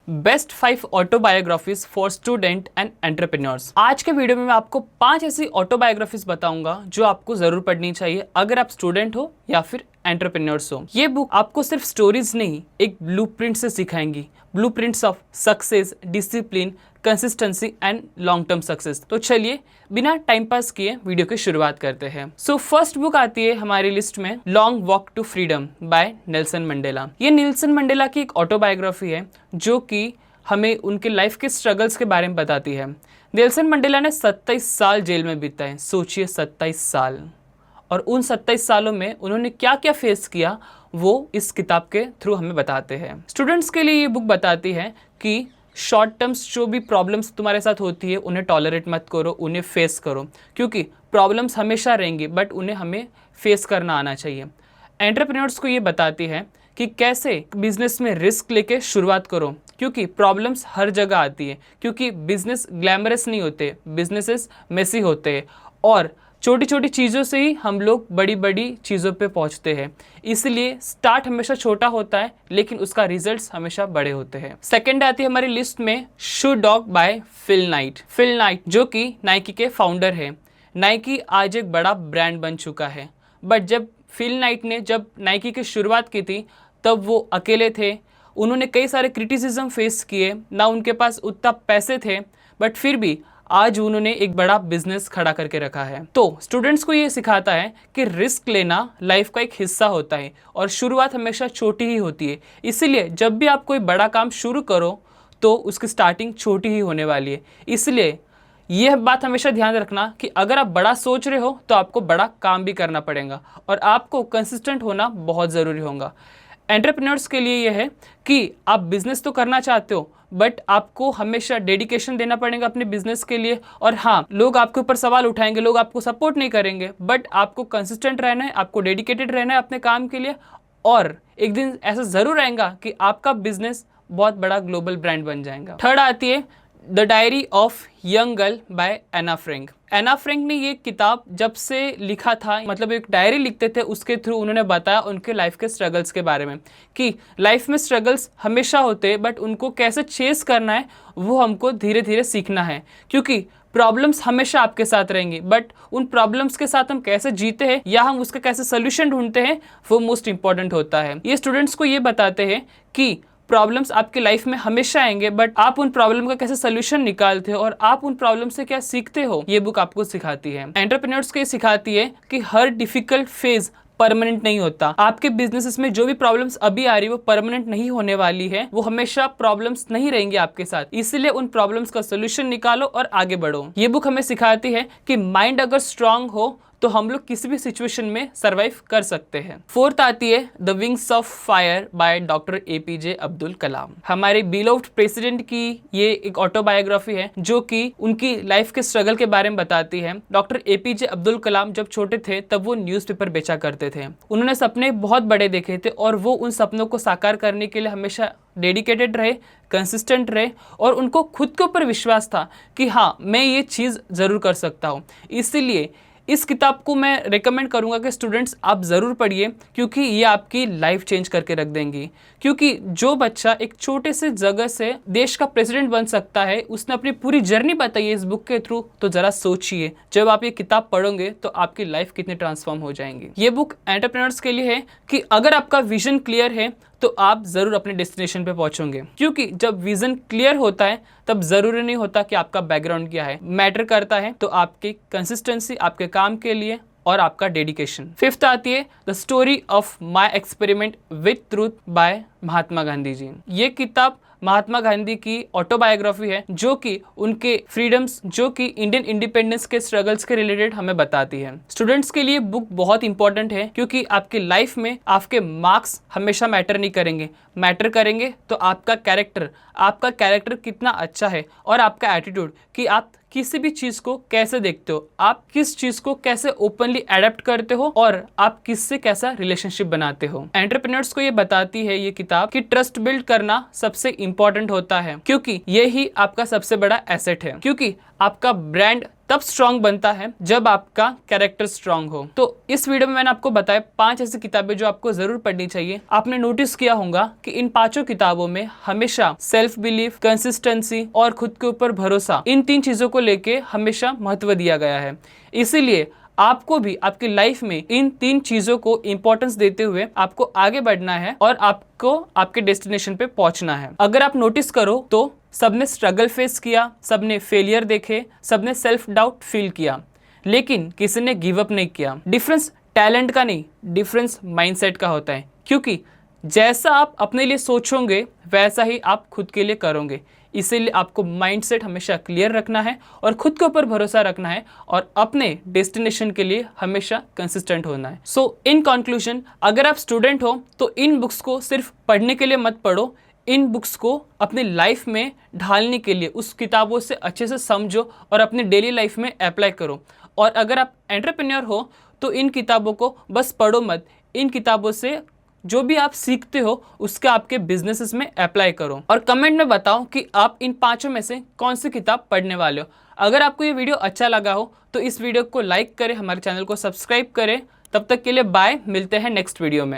Best 5 autobiographies for student and entrepreneurs. आज के video में मैं आपको 5 ऐसी ऑटोबायोग्राफीज बताऊंगा जो आपको जरूर पढ़नी चाहिए अगर आप स्टूडेंट हो या फिर एंटरप्रेन्योर्स हो। ये बुक आपको सिर्फ स्टोरीज नहीं, एक ब्लूप्रिंट से सिखाएंगी, blueprints of success, discipline, consistency and long term success. तो चलिए बिना टाइम पास किए वीडियो की शुरुआत करते हैं। सो फर्स्ट बुक आती है हमारी लिस्ट में long walk to freedom by Nelson Mandela. ये नेल्सन मंडेला की एक ऑटोबायोग्राफी है जो कि हमें उनके लाइफ के स्ट्रगल्स के बारे में बताती है। नेल्सन मंडेला ने 27 साल जेल में बिताए। सोचिए 27 साल, और उन 27 सालों में उन्होंने क्या क्या फेस किया वो इस किताब के थ्रू हमें बताते हैं। स्टूडेंट्स के लिए ये बुक बताती है कि शॉर्ट टर्म्स जो भी प्रॉब्लम्स तुम्हारे साथ होती है उन्हें टॉलरेट मत करो, उन्हें फेस करो, क्योंकि प्रॉब्लम्स हमेशा रहेंगी बट उन्हें हमें फेस करना आना चाहिए। एंटरप्रेन्योर्स को ये बताती है कि कैसे बिजनेस में रिस्क लेके शुरुआत करो, क्योंकि प्रॉब्लम्स हर जगह आती है, क्योंकि बिजनेस ग्लैमरस नहीं होते, बिजनेसेस मेसी होते हैं और छोटी छोटी चीज़ों से ही हम लोग बड़ी बड़ी चीज़ों पे पहुंचते हैं। इसलिए स्टार्ट हमेशा छोटा होता है लेकिन उसका रिजल्ट्स हमेशा बड़े होते हैं। सेकंड आती है हमारी लिस्ट में shoe dog by Phil Knight. Phil Knight जो कि नाइकी के फाउंडर है। नाइकी आज एक बड़ा ब्रांड बन चुका है, बट जब फिल नाइट ने जब नाइकी की शुरुआत की थी तब वो अकेले थे। उन्होंने कई सारे क्रिटिसिज्म फेस किए, ना उनके पास उतना पैसे थे, बट फिर भी आज उन्होंने एक बड़ा बिजनेस खड़ा करके रखा है। तो स्टूडेंट्स को ये सिखाता है कि रिस्क लेना लाइफ का एक हिस्सा होता है और शुरुआत हमेशा छोटी ही होती है। इसीलिए जब भी आप कोई बड़ा काम शुरू करो तो उसकी स्टार्टिंग छोटी ही होने वाली है। इसलिए यह बात हमेशा ध्यान रखना कि अगर आप बड़ा सोच रहे हो तो आपको बड़ा काम भी करना पड़ेगा और आपको कंसिस्टेंट होना बहुत ज़रूरी होगा। एंटरप्रेन्योर्स के लिए यह है कि आप बिजनेस तो करना चाहते हो बट आपको हमेशा डेडिकेशन देना पड़ेगा अपने बिजनेस के लिए। और हाँ, लोग आपके ऊपर सवाल उठाएंगे, लोग आपको सपोर्ट नहीं करेंगे, बट आपको कंसिस्टेंट रहना है, आपको डेडिकेटेड रहना है अपने काम के लिए। और एक दिन ऐसा ज़रूर आएगा कि आपका बिजनेस बहुत बड़ा ग्लोबल ब्रांड बन जाएगा। थर्ड आती है the diary of young girl by Anne Frank. Anne Frank ने ये किताब जब से लिखा था, मतलब एक डायरी लिखते थे, उसके थ्रू उन्होंने बताया उनके लाइफ के स्ट्रगल्स के बारे में कि लाइफ में स्ट्रगल्स हमेशा होते हैं बट उनको कैसे चेस करना है वो हमको धीरे धीरे सीखना है, क्योंकि प्रॉब्लम्स हमेशा आपके साथ रहेंगी बट उन प्रॉब्लम्स के साथ हम कैसे जीते हैं या हम उसका कैसे सोल्यूशन ढूंढते हैं वो मोस्ट इंपॉर्टेंट होता है। ये स्टूडेंट्स को ये बताते हैं कि प्रॉब्लम्स आपकी लाइफ में हमेशा आएंगे बट आप उन प्रॉब्लम का कैसे सोल्यूशन निकालते हो और आप उन प्रॉब्लम से क्या सीखते हो, ये बुक आपको सिखाती है। एंटरप्रेन्योर्स को ये सिखाती है कि हर डिफिकल्ट फेज परमानेंट नहीं होता। आपके बिजनेसेस में जो भी प्रॉब्लम्स अभी आ रही है वो परमानेंट नहीं होने वाली है, वो हमेशा प्रॉब्लम्स नहीं रहेंगे आपके साथ। इसलिए उन प्रॉब्लम्स का सोल्यूशन निकालो और आगे बढ़ो। ये बुक हमें सिखाती है कि माइंड अगर स्ट्रांग हो तो हम लोग किसी भी सिचुएशन में सरवाइव कर सकते हैं। फोर्थ आती है the wings of fire by doctor A P J Abdul Kalam. हमारे बिलोव्ड प्रेसिडेंट की ये एक ऑटोबायोग्राफी है जो कि उनकी लाइफ के स्ट्रगल के बारे में बताती है। डॉक्टर एपीजे अब्दुल कलाम जब छोटे थे तब वो न्यूज़पेपर बेचा करते थे। उन्होंने सपने बहुत बड़े देखे थे और वो उन सपनों को साकार करने के लिए हमेशा डेडिकेटेड रहे, कंसिस्टेंट रहे और उनको खुद के ऊपर विश्वास था कि हाँ, मैं ये चीज़ ज़रूर कर सकता हूँ। इसीलिए इस किताब को मैं रेकमेंड करूंगा कि स्टूडेंट्स आप ज़रूर पढ़िए, क्योंकि ये आपकी लाइफ चेंज करके रख देंगी। क्योंकि जो बच्चा एक छोटे से जगह से देश का प्रेसिडेंट बन सकता है, उसने अपनी पूरी जर्नी बताई है इस बुक के थ्रू। तो ज़रा सोचिए जब आप ये किताब पढ़ोगे तो आपकी लाइफ कितनी ट्रांसफॉर्म हो जाएंगी। ये बुक एंटरप्रेन्योर्स के लिए है कि अगर आपका विजन क्लियर है तो आप ज़रूर अपने डेस्टिनेशन पे पहुंचोगे, क्योंकि जब विजन क्लियर होता है तब ज़रूरी नहीं होता कि आपका बैकग्राउंड क्या है, मैटर करता है तो आपकी कंसिस्टेंसी आपके काम के लिए और आपका डेडिकेशन। फिफ्थ आती है the story of my experiment with truth by Mahatma Gandhi ji. ये किताब महात्मा गांधी की ऑटोबायोग्राफी है जो कि उनके फ्रीडम्स, जो कि इंडियन इंडिपेंडेंस के स्ट्रगल्स के रिलेटेड हमें बताती है। स्टूडेंट्स के लिए बुक बहुत इंपॉर्टेंट है, क्योंकि आपकी लाइफ में आपके मार्क्स हमेशा मैटर नहीं करेंगे, मैटर करेंगे तो आपका कैरेक्टर कितना अच्छा है और आपका एटीट्यूड कि आप किसी भी चीज़ को कैसे देखते हो, आप किस चीज़ को कैसे ओपनली एडेप्ट करते हो और आप किससे कैसा रिलेशनशिप बनाते हो। एंटरप्रेन्योर्स को ये बताती है ये किताब कि ट्रस्ट बिल्ड करना सबसे इंपॉर्टेंट होता है, क्योंकि यही आपका सबसे बड़ा एसेट है। क्योंकि आपका ब्रांड तब स्ट्रांग बनता है जब आपका कैरेक्टर स्ट्रांग हो। तो इस वीडियो में मैंने आपको बताया 5 ऐसी किताबें जो आपको जरूर पढ़नी चाहिए। आपने नोटिस किया होगा कि इन 5 किताबों में हमेशा सेल्फ बिलीफ, कंसिस्टेंसी और खुद के ऊपर भरोसा, इन 3 चीजों को लेके हमेशा महत्व दिया गया है। इसीलिए आपको भी आपकी लाइफ में इन 3 चीजों को इंपॉर्टेंस देते हुए आपको आगे बढ़ना है और आपको आपके डेस्टिनेशन पे पहुंचना है। अगर आप नोटिस करो तो सबने स्ट्रगल फेस किया, सबने फेलियर देखे, सबने सेल्फ डाउट फील किया, लेकिन किसी ने गिव अप नहीं किया। डिफरेंस टैलेंट का नहीं, डिफरेंस माइंडसेट का होता है। क्योंकि जैसा आप अपने लिए सोचोगे वैसा ही आप खुद के लिए करोगे। इसीलिए आपको माइंडसेट हमेशा क्लियर रखना है और खुद के ऊपर भरोसा रखना है और अपने डेस्टिनेशन के लिए हमेशा कंसिस्टेंट होना है। सो इन कंक्लूजन, अगर आप स्टूडेंट हो तो इन बुक्स को सिर्फ पढ़ने के लिए मत पढ़ो, इन बुक्स को अपनी लाइफ में ढालने के लिए उस किताबों से अच्छे से समझो और अपनी डेली लाइफ में अप्लाई करो। और अगर आप एंटरप्रेन्योर हो तो इन किताबों को बस पढ़ो मत, इन किताबों से जो भी आप सीखते हो उसके आपके बिजनेसेस में अप्लाई करो। और कमेंट में बताओ कि आप इन 5 में से कौन सी किताब पढ़ने वाले हो। अगर आपको ये वीडियो अच्छा लगा हो तो इस वीडियो को लाइक करें, हमारे चैनल को सब्सक्राइब करें। तब तक के लिए बाय, मिलते हैं नेक्स्ट वीडियो में।